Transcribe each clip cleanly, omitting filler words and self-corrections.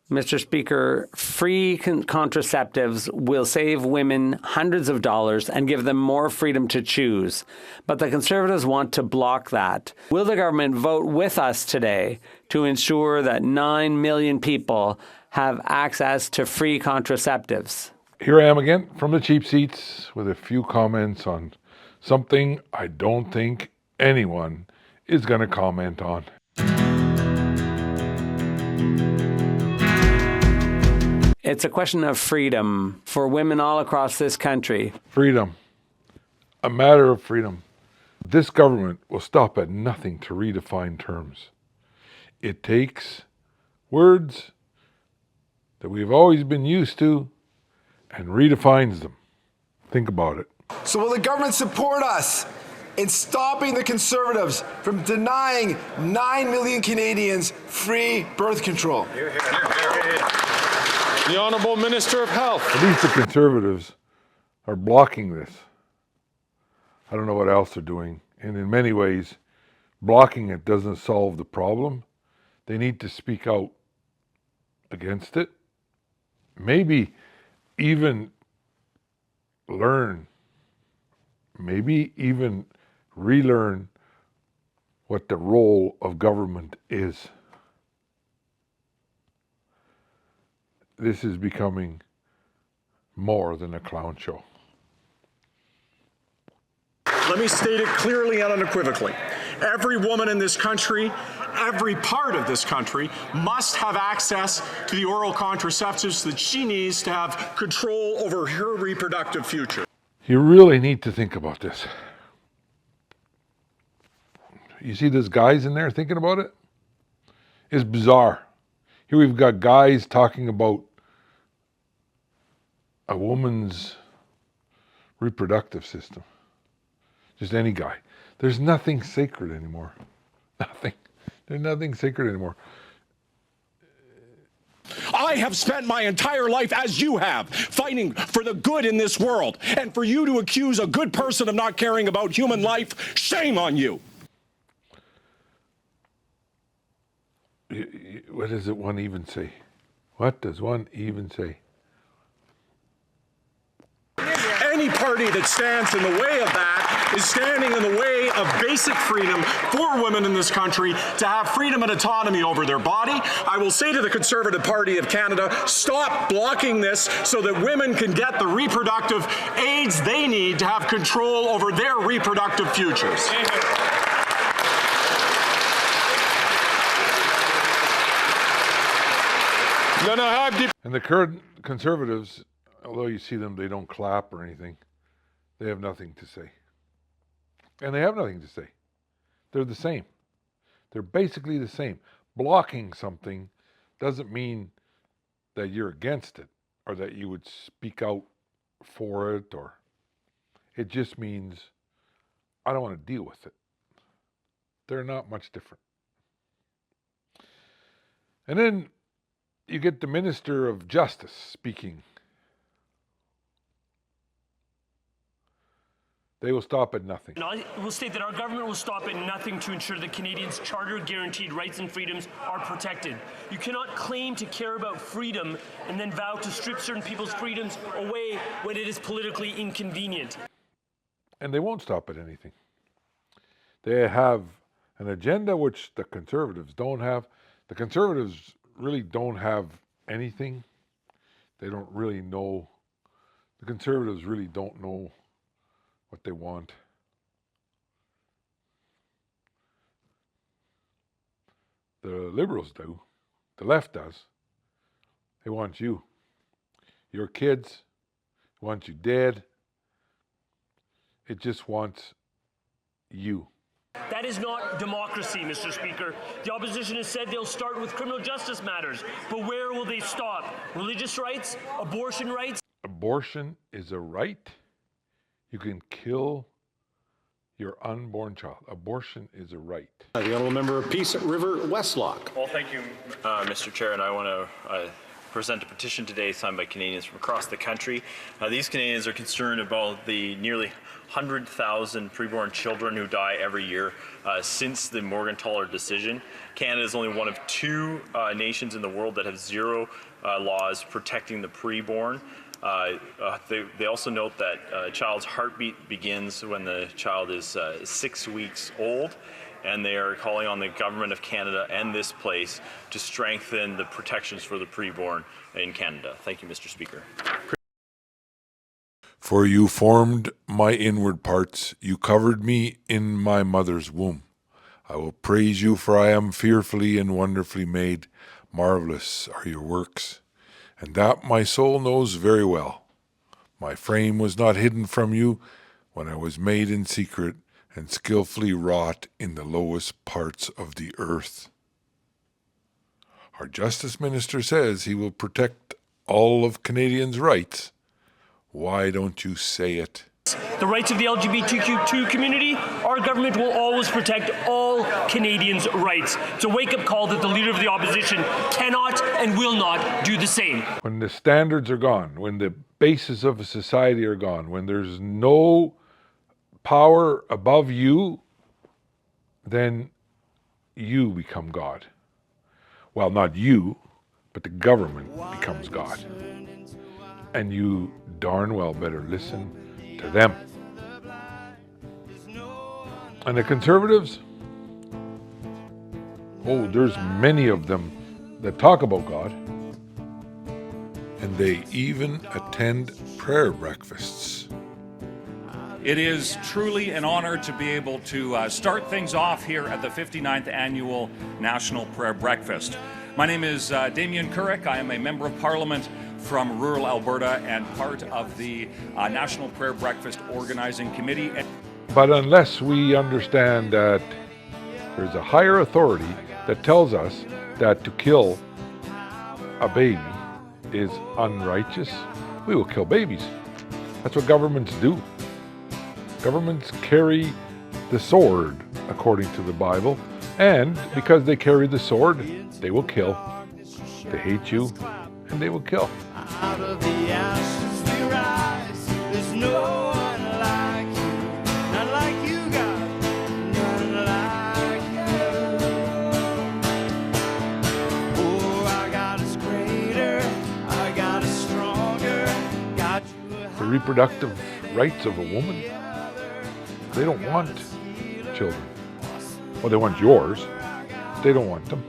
Mr. Speaker, free contraceptives will save women hundreds of dollars and give them more freedom to choose. But the Conservatives want to block that. Will the government vote with us today to ensure that 9 million people have access to free contraceptives? Here I am again from the cheap seats with a few comments on something I don't think anyone is going to comment on. It's a question of freedom for women all across this country. Freedom. A matter of freedom. This government will stop at nothing to redefine terms. It takes words that we've always been used to and redefines them. Think about it. So will the government support us in stopping the Conservatives from denying 9 million Canadians free birth control? Hear, hear, hear, hear. The Honourable Minister of Health. At least the Conservatives are blocking this. I don't know what else they're doing. And in many ways, blocking it doesn't solve the problem. They need to speak out against it. Maybe even learn, maybe even relearn what the role of government is. This is becoming more than a clown show. Let me state it clearly and unequivocally. Every woman in this country, every part of this country, must have access to the oral contraceptives that she needs to have control over her reproductive future. You really need to think about this. You see those guys in there thinking about it? It's bizarre. Here we've got guys talking about a woman's reproductive system. Just any guy. There's nothing sacred anymore. Nothing. There's nothing sacred anymore. I have spent my entire life, as you have, fighting for the good in this world. And for you to accuse a good person of not caring about human life, shame on you. What does one even say? What does one even say? Any party that stands in the way of that is standing in the way of basic freedom for women in this country to have freedom and autonomy over their body. I will say to the Conservative Party of Canada, stop blocking this so that women can get the reproductive aids they need to have control over their reproductive futures. And the current Conservatives, although you see them, they don't clap or anything. They have nothing to say. And they have nothing to say. They're the same. They're basically the same. Blocking something doesn't mean that you're against it or that you would speak out for it, or it just means I don't want to deal with it. They're not much different. And then you get the Minister of Justice speaking. They will stop at nothing. And I will state that our government will stop at nothing to ensure that Canadians' charter-guaranteed rights and freedoms are protected. You cannot claim to care about freedom and then vow to strip certain people's freedoms away when it is politically inconvenient. And they won't stop at anything. They have an agenda which the Conservatives don't have. The Conservatives really don't have anything. They don't really know. The Conservatives really don't know what they want. The Liberals do. The left does. They want you. Your kids. They want you dead. It just wants you. That is not democracy, Mr. Speaker. The opposition has said they'll start with criminal justice matters, but where will they stop? Religious rights? Abortion rights? Abortion is a right. You can kill your unborn child. Abortion is a right. The Honourable Member of Peace River Westlock. Well, thank you, Mr. Chair, and I want to present a petition today signed by Canadians from across the country. These Canadians are concerned about the nearly 100,000 preborn children who die every year since the Morgentaler decision. Canada is only one of 2 nations in the world that have 0 laws protecting the preborn. They also note that a child's heartbeat begins when the child is 6 weeks old, and they are calling on the Government of Canada and this place to strengthen the protections for the preborn in Canada. Thank you, Mr. Speaker. For you formed my inward parts, you covered me in my mother's womb. I will praise you, for I am fearfully and wonderfully made. Marvelous are your works, and that my soul knows very well. My frame was not hidden from you when I was made in secret and skillfully wrought in the lowest parts of the earth. Our Justice Minister says he will protect all of Canadians' rights. Why don't you say it? The rights of the LGBTQ2 community, our government will always protect all Canadians' rights. It's a wake-up call that the Leader of the Opposition cannot and will not do the same. When the standards are gone, when the bases of a society are gone, when there's no power above you, then you become God. Well, not you, but the government becomes God. And you darn well better listen to them. And the Conservatives, there's many of them that talk about God, and they even attend prayer breakfasts. It is truly an honor to be able to start things off here at the 59th Annual National Prayer Breakfast. My name is Damien Currick. I am a Member of Parliament from rural Alberta and part of the National Prayer Breakfast Organizing Committee. But unless we understand that there's a higher authority that tells us that to kill a baby is unrighteous, we will kill babies. That's what governments do. Governments carry the sword, according to the Bible, and because they carry the sword, they will kill. They hate you, and they will kill. Out of the ashes we rise. There's no one like you, not like you, God, none like you. Oh, I got us greater, I got us stronger, got you. The reproductive rights of a woman, they don't want children. Well, they want yours. They don't want them.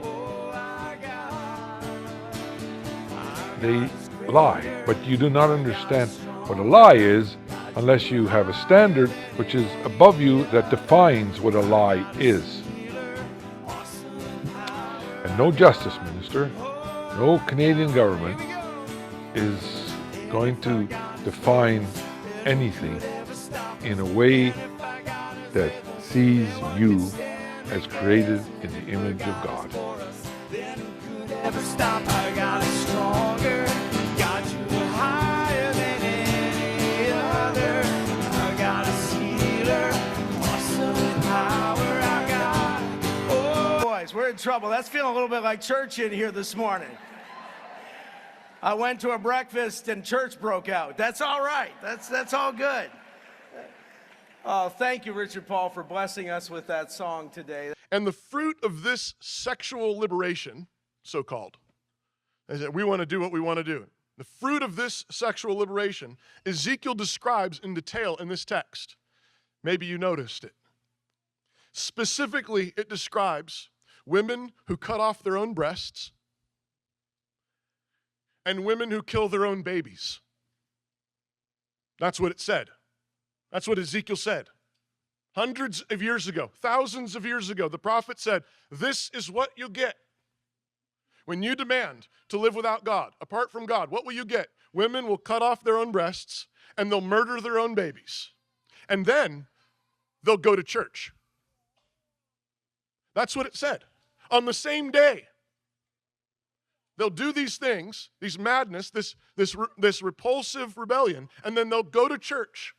They lie, but you do not understand what a lie is unless you have a standard which is above you that defines what a lie is. And no Justice Minister, no Canadian government is going to define anything in a way that sees you as created in the image of God. Never stop, I got it stronger, got you higher than any other. I got a healer, awesome power, I got. Boys, we're in trouble. That's feeling a little bit like church in here this morning. I went to a breakfast and church broke out. That's all right. That's all good. Thank you, Richard Paul, for blessing us with that song today. And the fruit of this sexual liberation, so-called, is that we want to do what we want to do. The fruit of this sexual liberation, Ezekiel describes in detail in this text. Maybe you noticed it. Specifically, it describes women who cut off their own breasts and women who kill their own babies. That's what it said. That's what Ezekiel said. Hundreds of years ago, thousands of years ago, the prophet said, this is what you get. When you demand to live without God, apart from God, what will you get? Women will cut off their own breasts and they'll murder their own babies. And then they'll go to church. That's what it said. On the same day, they'll do these things, these madness, this repulsive rebellion, and then they'll go to church.